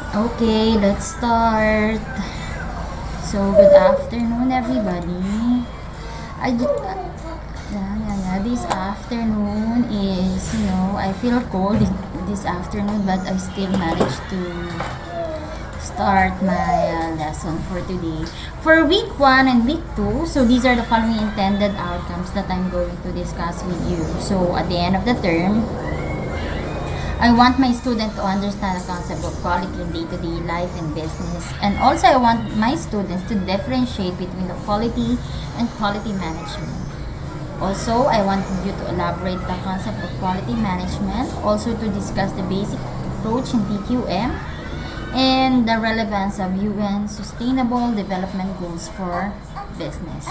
Okay, let's start. So, good afternoon, everybody. I ju- This afternoon is, I feel cold this afternoon, but I still managed to start my lesson for today. For week 1 and week 2, so these are the following intended outcomes that I'm going to discuss with you. So, at the end of the term, I want my student to understand the concept of quality in day-to-day life and business. And also, I want my students to differentiate between the quality and quality management. Also, I want you to elaborate the concept of quality management, also to discuss the basic approach in TQM, and the relevance of UN Sustainable Development Goals for business.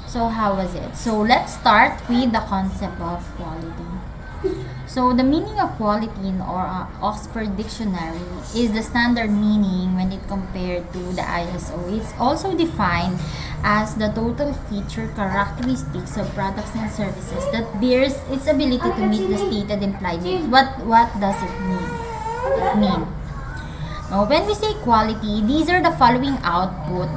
So, how was it? So, let's start with the concept of quality. So, the meaning of quality in or Oxford Dictionary is the standard meaning when it compared to the ISO. It's also defined as the total feature characteristics of products and services that bears its ability to meet the stated implied needs. What does it mean? Now, when we say quality, these are the following output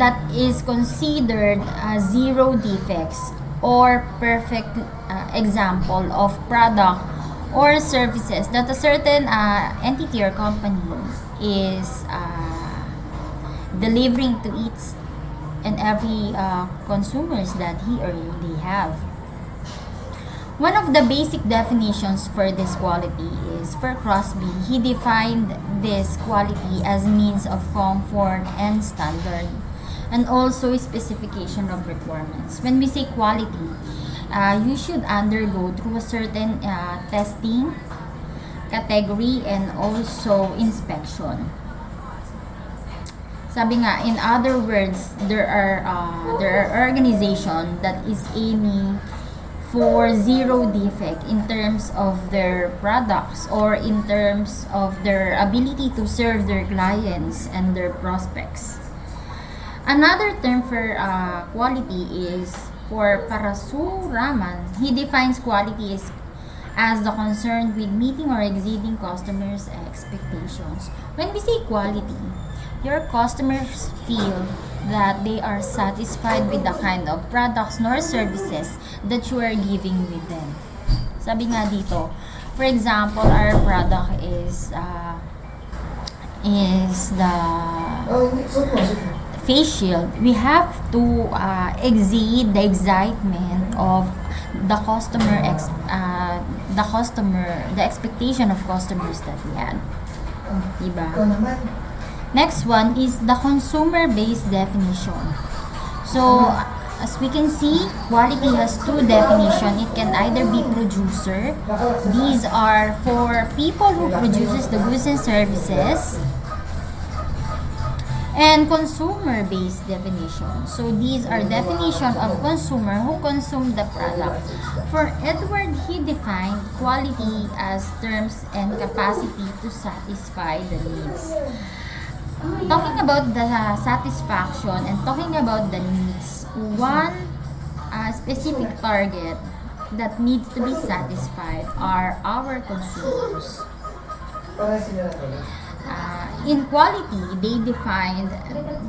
that is considered zero defects or perfect example of product or services that a certain entity or company is delivering to each and every consumers that he or they have. One of the basic definitions for this quality is for Crosby. He defined this quality as means of comfort and standard, and also specification of requirements. When we say quality, you should undergo through a certain testing, category, and also inspection. Sabi nga, in other words, there are organization that is aiming for zero defect in terms of their products or in terms of their ability to serve their clients and their prospects. Another term for quality is for Parasuraman. He defines quality as the concern with meeting or exceeding customers' expectations. When we say quality, your customers feel that they are satisfied with the kind of products nor services that you are giving with them. Sabi nga dito, for example, our product is the face shield. We have to exceed the excitement of the the expectation of customers that we had. Diba? Next one is the consumer-based definition. So, as we can see, quality has two definitions. It can either be producer. These are for people who produces the goods and services. And consumer-based definition. So these are definition of consumer who consume the product. For Edward, he defined quality as terms and capacity to satisfy the needs. Talking about the satisfaction and talking about the needs, one specific target that needs to be satisfied are our consumers. In quality, they defined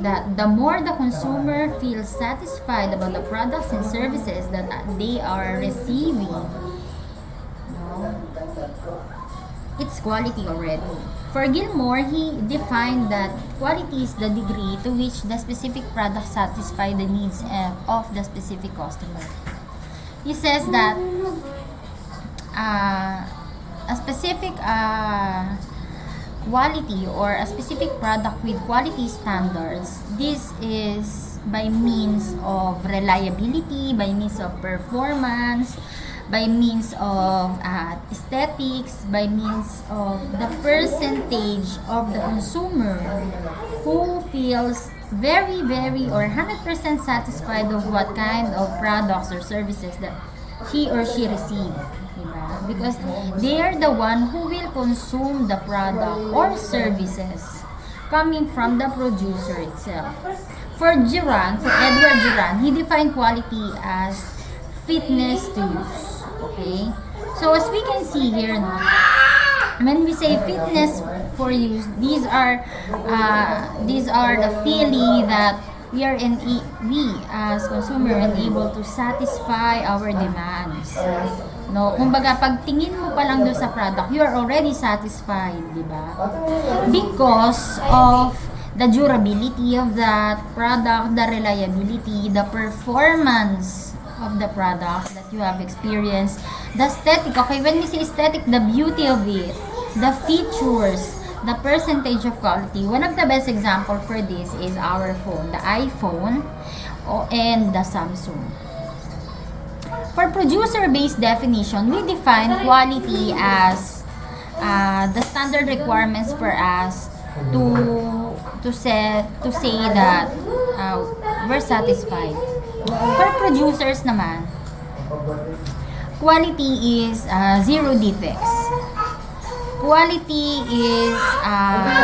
that the more the consumer feels satisfied about the products and services that they are receiving, it's quality already. For Gilmore, he defined that quality is the degree to which the specific product satisfies the needs of the specific customer. He says that a specific quality or a specific product with quality standards, this is by means of reliability, by means of performance, by means of aesthetics, by means of the percentage of the consumer who feels very or 100% satisfied of what kind of products or services that he or she receives. Because they are the one who will consume the product or services coming from the producer itself. For Edward Duran, he defined quality as fitness to use. Okay? So as we can see here, When we say fitness for use, these are the feeling that we as consumer are able to satisfy our demands. No, kumbaga pag tingin mo pa lang doon sa product, you are already satisfied, di ba? Because of the durability of that product, the reliability, the performance of the product that you have experienced, the aesthetic. Okay, when we say aesthetic, the beauty of it, the features, the percentage of quality. One of the best example for this is our phone, the iPhone and the Samsung. For producer-based definition, we define quality as the standard requirements for us to say that we're satisfied. For producers naman, quality is zero defects. Quality is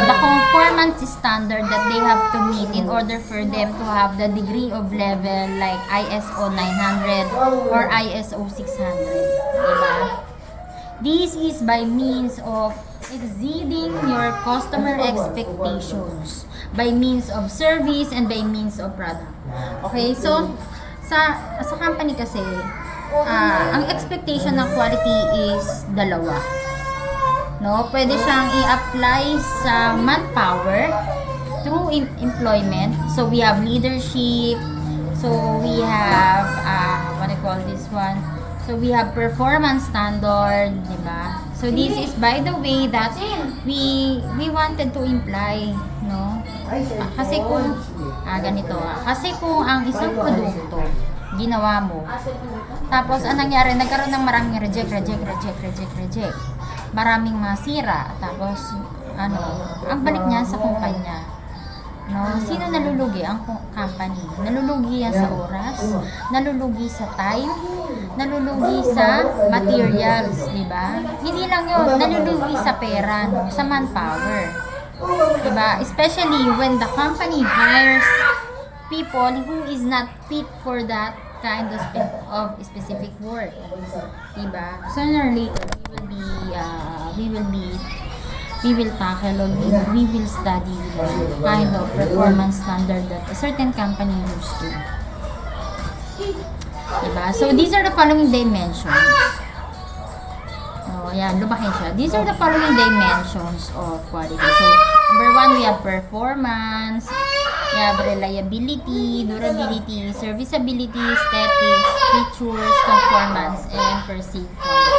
the conformance standard that they have to meet in order for them to have the degree of level like ISO 900 or ISO 600. Diba? This is by means of exceeding your customer expectations by means of service and by means of product. Okay, so sa company kasi, ang expectation ng quality is dalawa. No, pwede siyang i-apply sa manpower through employment. So we have leadership. So we have what I call this one. So we have performance standard, di ba? So this is by the way that we wanted to imply, no? Kasi kung ganito kasi kung ang isang produkto ginawa mo, tapos anong nangyari, nagkaroon ng maraming reject. Maraming masira, tapos ang balik niya sa kumpanya. No, sino nalulugi? Ang company. Nalulugi yan sa oras, nalulugi sa time, nalulugi sa materials, di ba? Hindi lang 'yon, nalulugi sa pera, no, sa manpower. Di ba? Especially when the company hires people who is not fit for that kind of specific work. Diba? Sooner or later, we will tackle or we will study the kind of performance standard that a certain company used to. Diba? So, these are the following dimensions. Oh, yan, lumakin siya. These are the following dimensions of quality. So, number 1, we have performance, we have reliability, durability, serviceability, aesthetics, features, conformance, and perceived quality.